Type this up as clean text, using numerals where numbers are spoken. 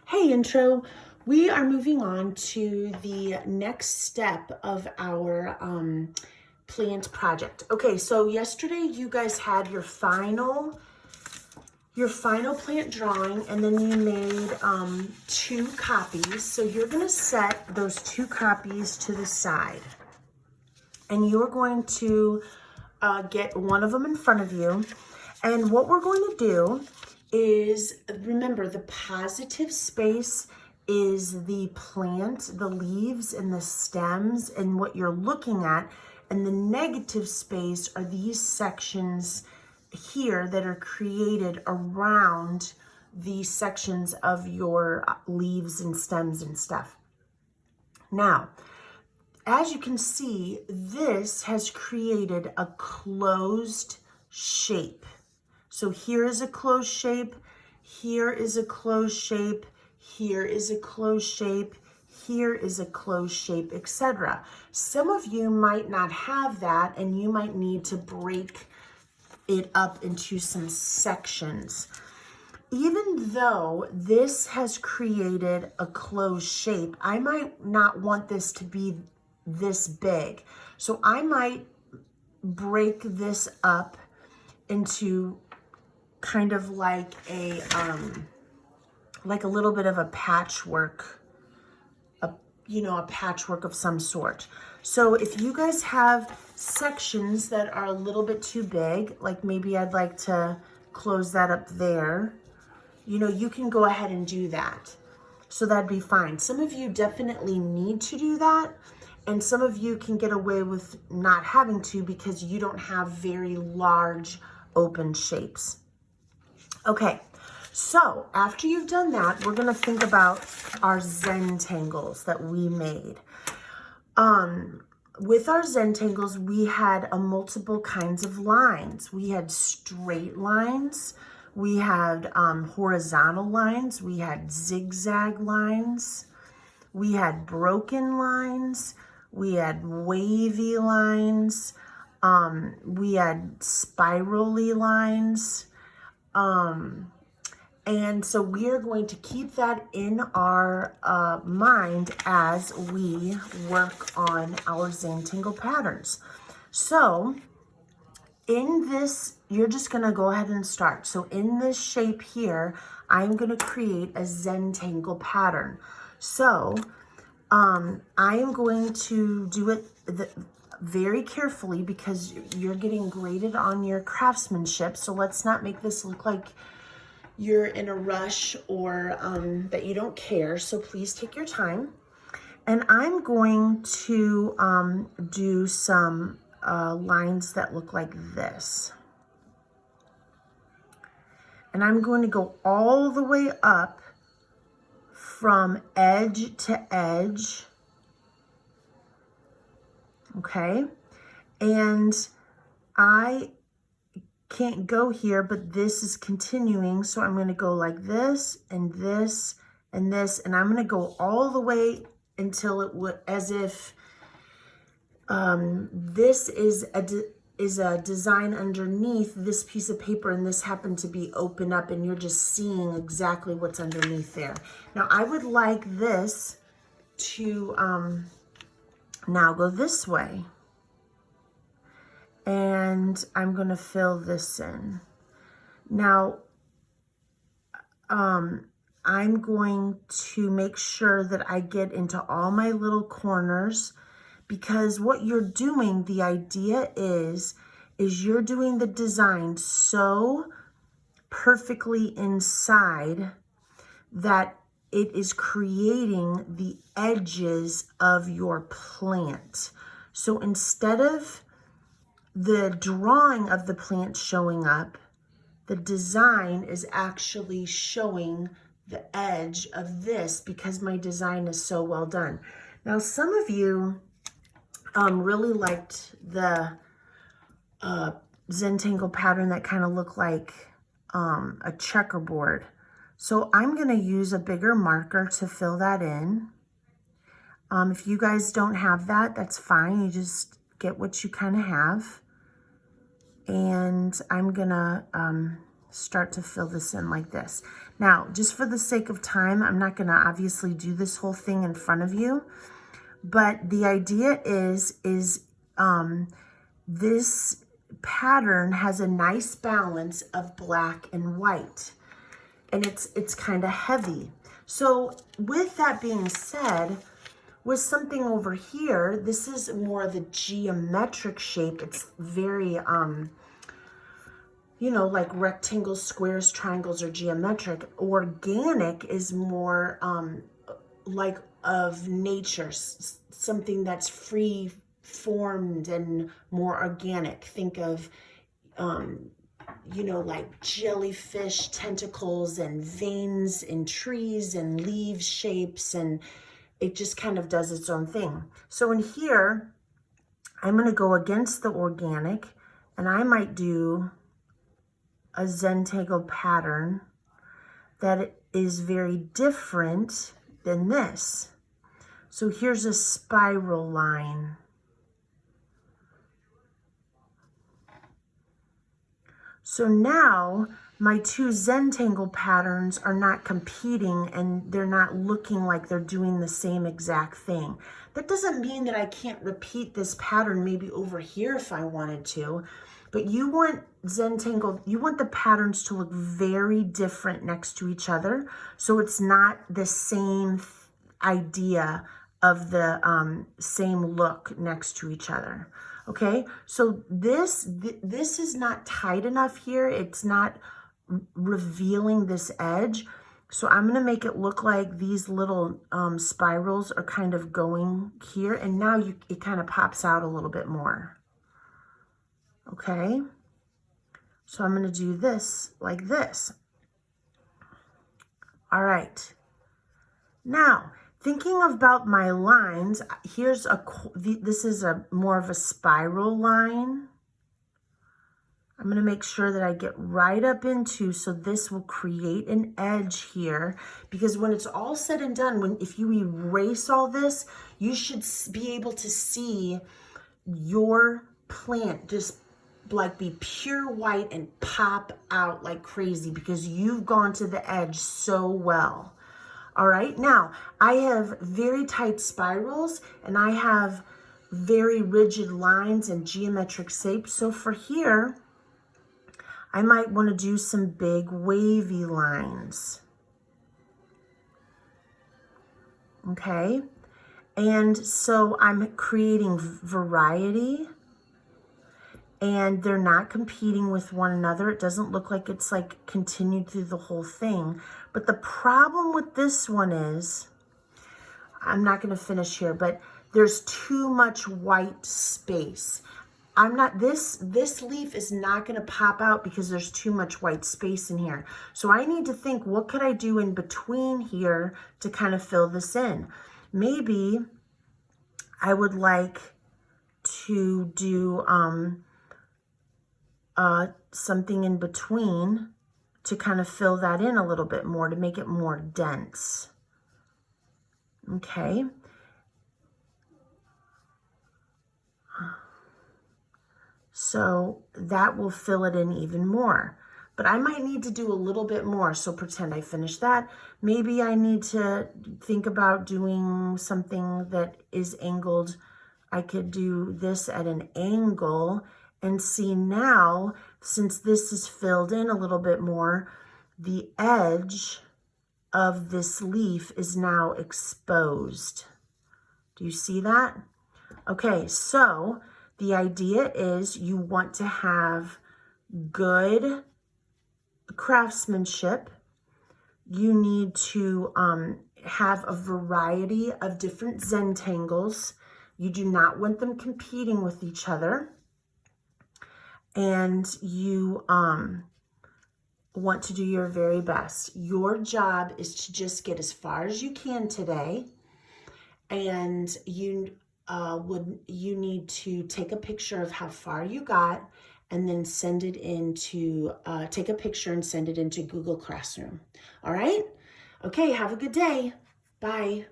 Hey intro, we are moving on to the next step of our plant project. Okay, so yesterday you guys had your final plant drawing, and then you made 2 copies. So you're gonna set those 2 copies to the side, and you're going to get one of them in front of you. And what we're going to do is, remember, the positive space is the plant, the leaves and the stems and what you're looking at. And the negative space are these sections here that are created around these sections of your leaves and stems and stuff. Now, as you can see, this has created a closed shape. So here is a closed shape, here is a closed shape, here is a closed shape, here is a closed shape, etc. Some of you might not have that, and you might need to break it up into some sections. Even though this has created a closed shape, I might not want this to be this big. So I might break this up into kind of like a little bit of a patchwork, a patchwork of some sort. So if you guys have sections that are a little bit too big, like maybe I'd like to close that up there, you can go ahead and do that. So that'd be fine. Some of you definitely need to do that, and some of you can get away with not having to because you don't have very large open shapes. Okay, so after you've done that, we're gonna think about our zentangles that we made. With our zentangles, we had multiple kinds of lines. We had straight lines, we had horizontal lines, we had zigzag lines, we had broken lines, we had wavy lines, we had spirally lines. And so we are going to keep that in our mind as we work on our zentangle patterns. So in this, you're just going to go ahead and start. So in this shape here, I'm going to create a zentangle pattern. So I am going to do it very carefully because you're getting graded on your craftsmanship. So let's not make this look like you're in a rush or that you don't care. So please take your time. And I'm going to do some lines that look like this. And I'm going to go all the way up from edge to edge. Okay. And I can't go here, but this is continuing. So I'm going to go like this and this and this, and I'm going to go all the way until it would, as if this is a design underneath this piece of paper, and this happened to be open up, and you're just seeing exactly what's underneath there. Now I would like this to now go this way. And I'm going to fill this in. Now, I'm going to make sure that I get into all my little corners, because what you're doing, the idea is you're doing the design so perfectly inside that it is creating the edges of your plant. So instead of the drawing of the plant showing up, the design is actually showing the edge of this because my design is so well done. Now, some of you really liked the zentangle pattern that kind of looked like a checkerboard. So I'm going to use a bigger marker to fill that in. If you guys don't have that, that's fine. You just get what you kind of have. And I'm gonna start to fill this in like this. Now, just for the sake of time, I'm not going to obviously do this whole thing in front of you, but the idea is this pattern has a nice balance of black and white, and it's kind of heavy. So with that being said, with something over here, this is more of a geometric shape. It's very, you know, like rectangles, squares, triangles are geometric. Organic is more like of nature, something that's free formed and more organic. Think of, you know, like jellyfish tentacles and veins in trees and leaf shapes, and it just kind of does its own thing. So in here, I'm going to go against the organic, and I might do a zentangle pattern that is very different than this. So here's a spiral line. So now my two zentangle patterns are not competing, and they're not looking like they're doing the same exact thing. That doesn't mean that I can't repeat this pattern maybe over here if I wanted to, but you want zentangle, you want the patterns to look very different next to each other, so it's not the same idea of the same look next to each other. Okay, so this is not tight enough here. It's not revealing this edge. So I'm going to make it look like these little spirals are kind of going here. And now it kind of pops out a little bit more. Okay, so I'm going to do this like this. All right, now thinking about my lines, here's this is a more of a spiral line. I'm going to make sure that I get right up into, so this will create an edge here, because when it's all said and done, if you erase all this, you should be able to see your plant just like be pure white and pop out like crazy because you've gone to the edge so well. All right, now I have very tight spirals and I have very rigid lines and geometric shapes. So for here, I might want to do some big wavy lines. Okay, and so I'm creating variety, and they're not competing with one another. It doesn't look like it's like continued through the whole thing. But the problem with this one is, I'm not going to finish here, but there's too much white space. This leaf is not going to pop out because there's too much white space in here. So I need to think, what could I do in between here to kind of fill this in? Maybe I would like to do something in between to kind of fill that in a little bit more, to make it more dense. Okay. So that will fill it in even more. But I might need to do a little bit more. So pretend I finished that. Maybe I need to think about doing something that is angled. I could do this at an angle and see now, since this is filled in a little bit more, the edge of this leaf is now exposed. Do you see that? Okay, so the idea is you want to have good craftsmanship. You need to have a variety of different zentangles. You do not want them competing with each other. And you want to do your very best. Your job is to just get as far as you can today. And you need to take a picture of how far you got, and then send it into, take a picture and send it into Google Classroom. All right? Okay, have a good day. Bye.